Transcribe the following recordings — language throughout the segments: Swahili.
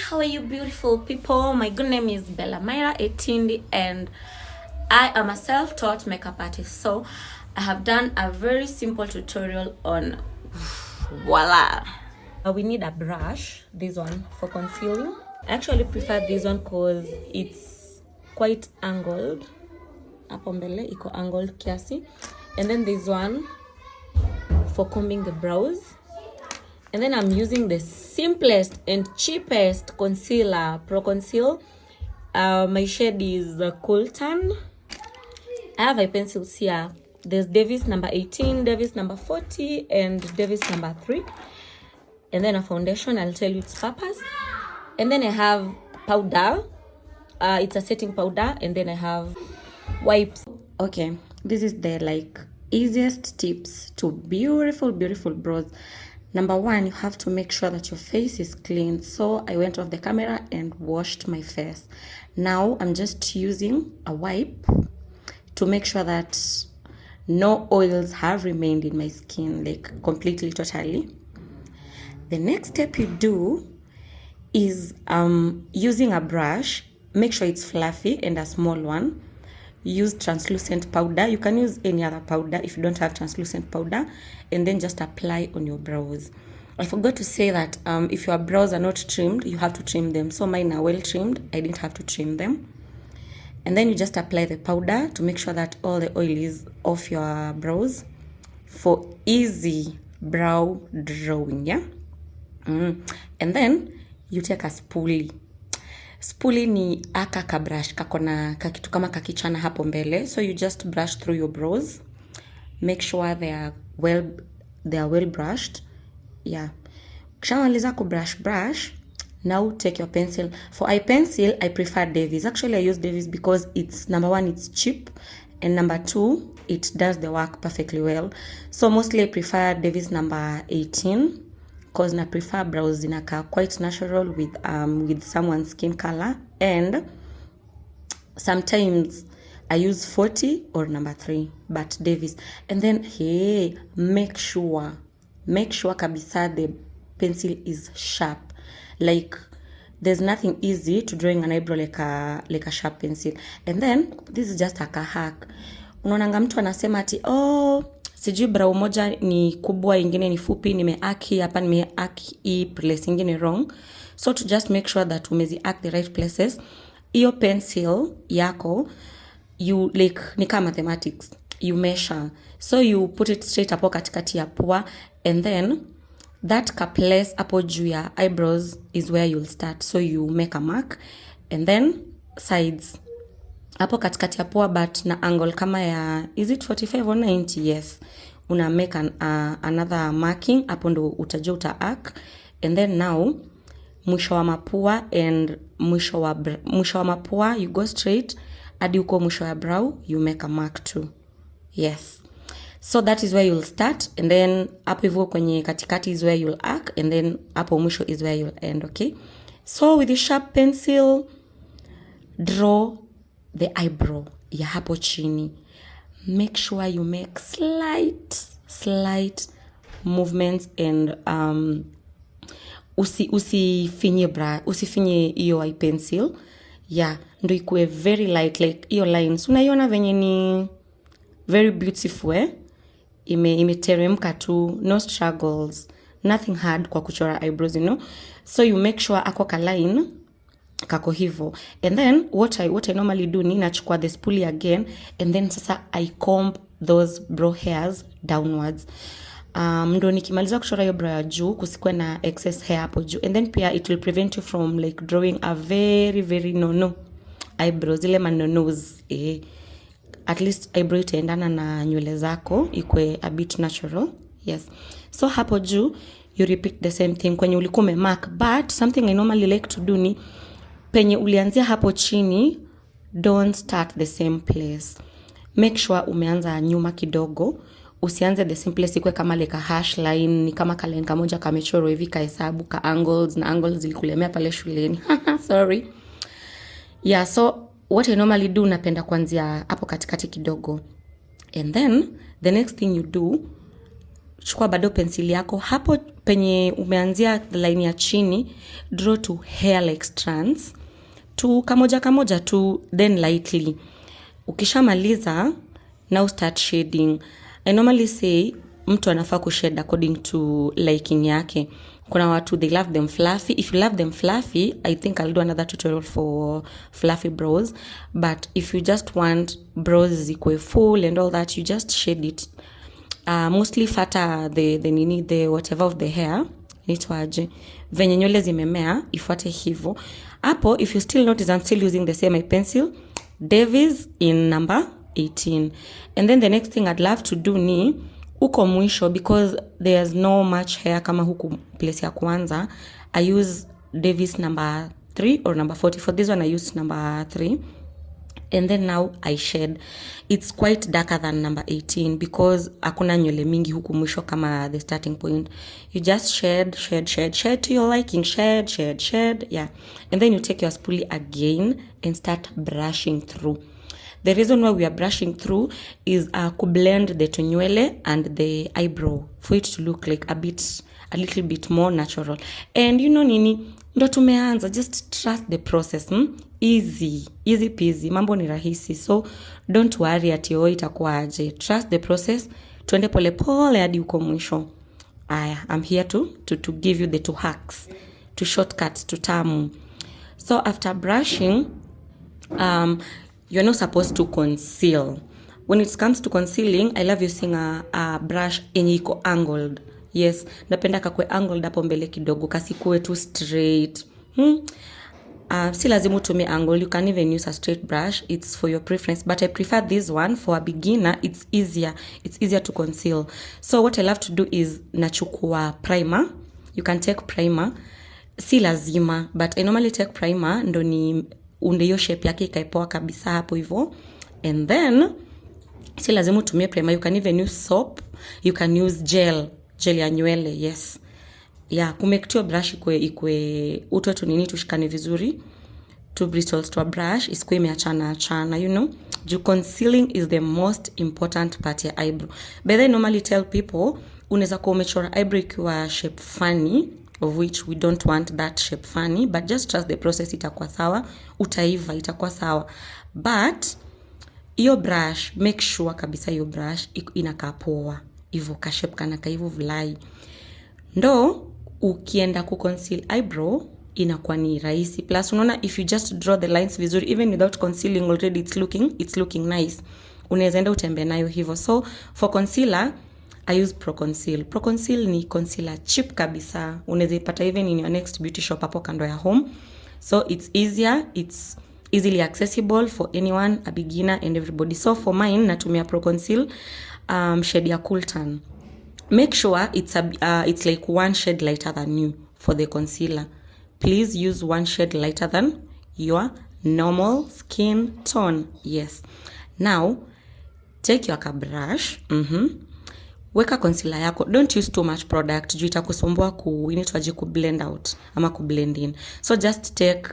how are you beautiful people? My good name is Bella Myra Etindi and I am a self-taught makeup artist. So I have done a very simple tutorial on voila. We need a brush, this one for concealing. I actually prefer this one because it's quite angled. Hapo mbele iko angled kiasi. And then this one for combing the brows. And then I'm using the simplest and cheapest concealer, Pro Conceal. My shade is Cool Tan. I have eye pencils here. There's Davis number 18, Davis number 40, and Davis number 3. And then a foundation, I'll tell you its purpose. And then I have powder. It's a setting powder. And then I have wipes. Okay, this is the easiest tips to beautiful brows. Number one, you have to make sure that your face is clean. So I went off the camera and washed my face. Now I'm just using a wipe to make sure that no oils have remained in my skin, completely, totally. The next step you do is using a brush. Make sure it's fluffy and a small one. Use translucent powder. You can use any other powder if you don't have translucent powder, and then just apply on your brows. I forgot to say that if your brows are not trimmed, you have to trim them. So mine are well trimmed. I didn't have to trim them. And then you just apply the powder to make sure that all the oil is off your brows for easy brow drawing, yeah? And then you take a spoolie. Spoolie ni aka ka brush kakona kakitu kama kakichana hapo mbele. So you just brush through your brows. Make sure they are well brushed. Yeah. Kishamaliza ku brush. Now take your pencil. For eye pencil, I prefer Davis. Actually, I use Davis because it's number one, it's cheap, and number two, it does the work perfectly well. So mostly I prefer Davis number 18. Because I prefer brows zinaka quite natural with someone's skin color, and sometimes I use 40 or number 3, but Davis. And then make sure kabisa the pencil is sharp. There's nothing easy to drawing an eyebrow like a sharp pencil. And then this is just a hack. Unaonanga mtu anasema ati sijui brow moja ni kubwa ingine ni fupi, nimeaki hapa, nimeaki hii place ingine wrong. So to just make sure that umeziact the right places, iyo pencil yako you ni kama mathematics, you measure. So you put it straight hapo katikati ya pua, and then that ka place hapo juu ya eyebrows is where you'll start. So you make a mark, and then sides hapo katikati ya pua, but na angle kama ya, is it 45 or 90? Yes. Una make another marking hapo ndo utajua uta-arc. And then now mwisho wa mapua and mwisho wa mapua you go straight hadi uko mwisho wa brow, you make a mark too. Yes. So that is where you'll start, and then hapo hivyo kwenye katikati is where you'll arc, and then hapo mwisho is where you'll end, okay? So with the sharp pencil, draw the eyebrow ya hapo chini. Make sure you make slight movements, and usifinye iyo eye pencil. Yeah, ndo ikuwe very light, iyo lines unaiona venye ni very beautiful, imeteremka tu, no struggles, nothing hard kwa kuchora eyebrows, you know. So you make sure ako ka line kako hivo. And then what I normally do ni nachukua the spoolie again, and then sasa I comb those brow hairs downwards. Ndo nikimaliza kuchora hiyo brow ya juu kusikwe na excess hair hapo juu, and then pia it will prevent you from drawing a very no eyebrows, ile manonos. At least eyebrow itaendana na nywele zako, ikwe a bit natural. Yes. So hapo juu you repeat the same thing kwenye ulikuwa mark, but something I normally like to do ni penye ulianzia hapo chini, don't start the same place. Make sure umeanza nyuma kidogo. Usianze the same place ikwe kama a hash line, ni kama ka line kamoja kamechoro hivi kahesabu ka angles, na angles zilikulemea pale shuleni. Sorry. Yeah, so what I normally do, napenda kuanzia hapo katikati kidogo. And then the next thing you do, chukua bado pencil yako, hapo penye umeanzia line ya chini, draw to hair like strands, tu kamoja tu, then lightly. Ukishamaliza, now start shading. I normally say mtu anafaa kushade according to liking yake. Kuna watu they love them fluffy. If you love them fluffy, I think I'll do another tutorial for fluffy brows. But if you just want brows zikuwe full and all that, you just shade it. Mostly fata the whatever of the hair, nitwaje venye nywele zimemea, ifuate hivyo. Hapo if you still notice I'm still using the same pencil, Davies in number 18. And then the next thing I'd love to do ni uko mwisho, because there's no much hair kama huku place ya kwanza, I use Davies number 3 or number 40. For this one I use number 3. And then now I shade. It's quite darker than number 18 because hakuna nywele mingi huku mwisho kama the starting point. You just shade to your liking. Shade. Yeah. And then you take your spoolie again and start brushing through. The reason why we are brushing through is to blend the nywele and the eyebrow for it to look like a little bit more natural. And you know nini, ndo tumeanza, just trust the process. Easy peasy, mambo ni rahisi. So don't worry ati itakuwaje. Trust the process, tuende pole pole hadi uko mwisho. I'm here to give you the 2 hacks, 2 shortcuts to tamu. So after brushing, you're not supposed to conceal. When it comes to concealing, I love using a brush yenye iko angled. Yes, napenda kakwe angled hapo mbele kidogo, kasikuwe too straight. Si lazima utumie angle, you can even use a straight brush, it's for your preference, but I prefer this one for a beginner. It's easier to conceal. So what I love to do is nachukua primer. You can take primer, si lazima, but I normally take primer ndo ni unde hiyo shape yake ikaipoa kabisa hapo hivyo. And then si lazima utumie primer, you can even use soap, you can use gel ya nywele. Yes, yeah, kumekitio brush ikwe uto tu nini tushikane vizuri, 2 bristles to a brush isikuwe imeachana, you know. Concealing is the most important part ya eyebrow. But I normally tell people, unaweza kuwa umechora eyebrow ikiwa shape funny, of which we don't want that shape funny, but just trust the process, itakuwa sawa, utaiva, itakuwa sawa. But iyo brush, make sure kabisa iyo brush inakaa poa hivyo, ka shape kana ka hivyo vulai, ndo ukienda ku conceal eyebrow inakuwa ni rahisi. Plus unaona, if you just draw the lines vizuri, even without concealing already it's looking nice, unaweza enda utembe nayo hivyo. So for concealer I use Pro Conceal ni concealer cheap kabisa, unaweza ipata even in your next beauty shop hapo kando ya home. So it's easier, it's easily accessible for anyone, a beginner and everybody. So for mine natumia Pro Conceal shade ya Cool Tan. Make sure it's like 1 shade lighter than you for the concealer. Please use 1 shade lighter than your normal skin tone. Yes. Now take your brush, weka concealer yako. Don't use too much product, juu itakusumbua ku blend out ama ku blend in. So just take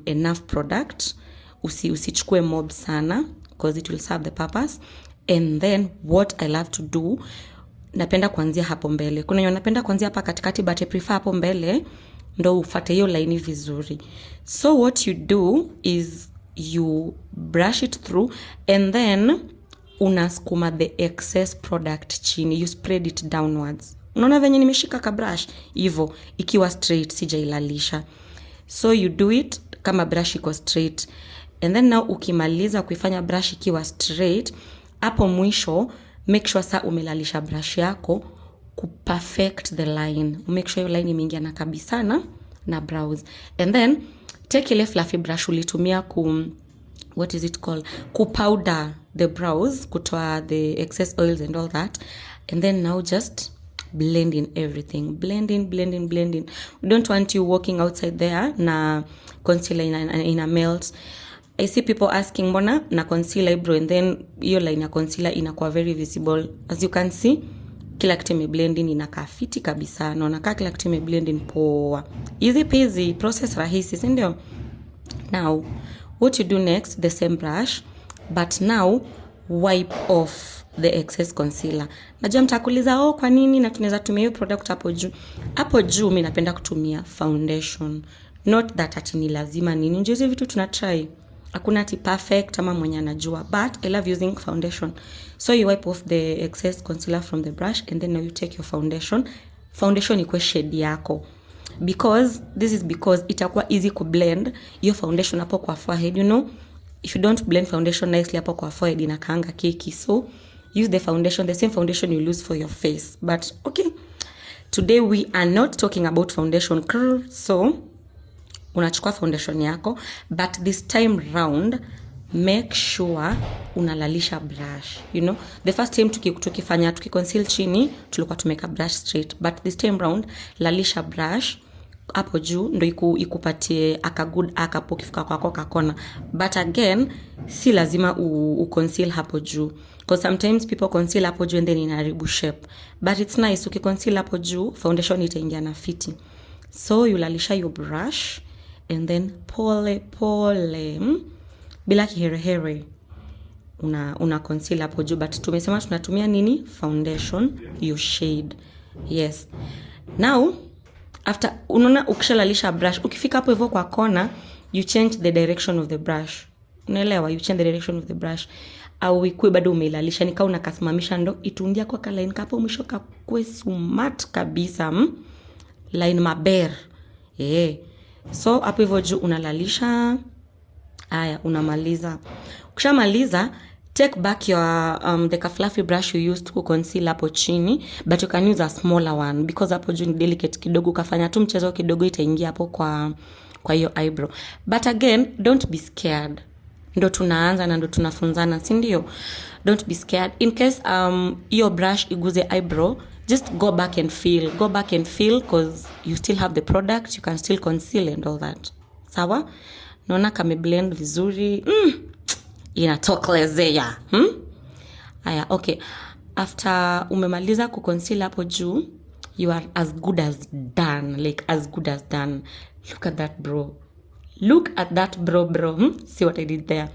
enough product, usichukue mob sana because it will serve the purpose. And then what I love to do, napenda kuanzia hapo mbele. Kuna wenye napenda kuanzia hapa katikati, but I prefer hapo mbele ndo ufuate hiyo line vizuri. So what you do is you brush it through and then unaskuma the excess product chini, you spread it downwards. Unaona venye nimeshika ka brush hivyo ikiwa straight, sijailalisha. So you do it kama brush iko straight. And then now ukimaliza kuifanya brush ikiwa straight, hapo mwisho make sure sa umelalisha brush yako ku perfect the line. Make sure your line imeingia na kabisa na brows. And then take ile fluffy brush ulitumia what is it called, ku powder the brows, kutoa the excess oils and all that. And then now just blend in everything. Blend in. We don't want you walking outside there na concealer in a melt. I see people asking mbona na concealer eyebrow and then hiyo line ya concealer inakuwa very visible. As you can see, kila kitu imeblend in, inakaa fiti kabisa. Naona kila kitu imeblend in poa. Easy peasy, process rahisi, si ndio? Now, what you do next, the same brush, but now wipe off the excess concealer. Najua mtakuuliza kwa nini na tunaweza tumia hiyo product hapo juu. Hapo juu mimi napenda kutumia foundation. Not that ati ni lazima nini. Ndio hizo vitu tunatry. Hakuna ati perfect ama mwenye anajua, but I love using foundation. So you wipe off the excess concealer from the brush and then now you take your foundation. Foundation ikuwe shade yako. Because itakuwa easy ku blend your foundation hapo kwa forehead, you know. If you don't blend foundation nicely hapo kwa forehead inakaanga keki. So use the same foundation you use for your face. But okay, today we are not talking about foundation. So unachukua foundation yako, but this time round make sure unalalisha brush. You know, the first time tukiconceal chini tulikuwa tumeka brush straight, but this time round lalisha brush hapo juu ndo ikupatie good hapo kifika kwako kakona. But again, si lazima uconceal hapo juu, because sometimes people conceal hapo juu and then inaharibu shape. But it's nice ukiconceal hapo juu, foundation itaingia na fiti. So yulalisha your brush and then pole bila kiherehere una conceal hapo juu. But tumesema tunatumia nini? Foundation, your shade. Yes. Now after unaona ukishalalisha brush, ukifika hapo hivyo kwa kona, you change the direction of the brush. Unaelewa? You change the direction of the brush. Au ikue bado umeilalisha, nika unakasimamisha ndo itundia kwa line kapo mwisho kakwe smart kabisa. Line maber. So hapo hivyo juu unalalisha. Aya, unamaliza. Ukishamaliza, take back your the fluffy brush you used to conceal hapo chini, but you can use a smaller one because hapo juu ni delicate kidogo, kafanya tu mchezo kidogo itaingia hapo kwa hiyo eyebrow. But again, don't be scared. Ndo tunaanza na ndo tunafunzana, si ndio? Don't be scared. In case your brush iguze eyebrow, just go back and feel because you still have the product, you can still conceal and all that. Sawa? Naona kame blend vizuri. Inatokelezea. Aya, okay. After umemaliza kuconceal hapo juu, you are as good as done. Like as good as done. Look at that, bro. Look at that, bro. See what I did there?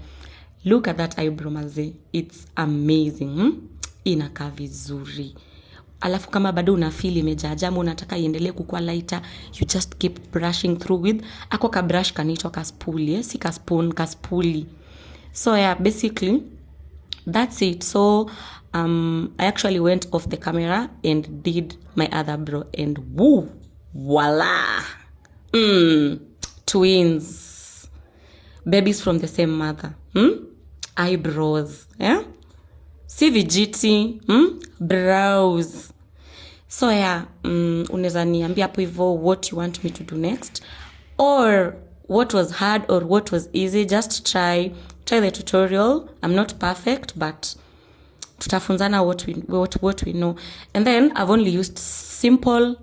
Look at that eyebrow, maze. It's amazing. Inakaa vizuri. Alafu kama bado una feel imejaja, unataka iendelee kukua lighter, you just keep brushing through with ako ka brush kanaitwa ka spoolie, si ka spoon, ka spoolie. So yeah, basically that's it. So I actually went off the camera and did my other brow and woo, voila. Twins, babies from the same mother. Eyebrows, yeah. CVGT, brows. So yeah, unaweza niambia hapo hivyo what you want me to do next, or what was hard or what was easy. Just try the tutorial. I'm not perfect, but tutafunzana what we know. And then I've only used simple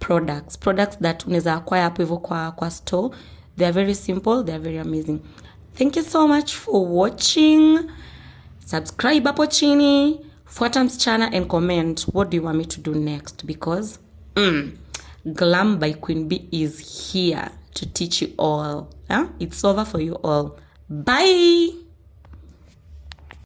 products that unaweza acquire hapo hivyo kwa store. They are very simple, they are very amazing. Thank you so much for watching. Subscribe hapo chini, fuata msichana and comment what do you want me to do next, because Glam by Queen B is here to teach you all. It's over for you all. Bye.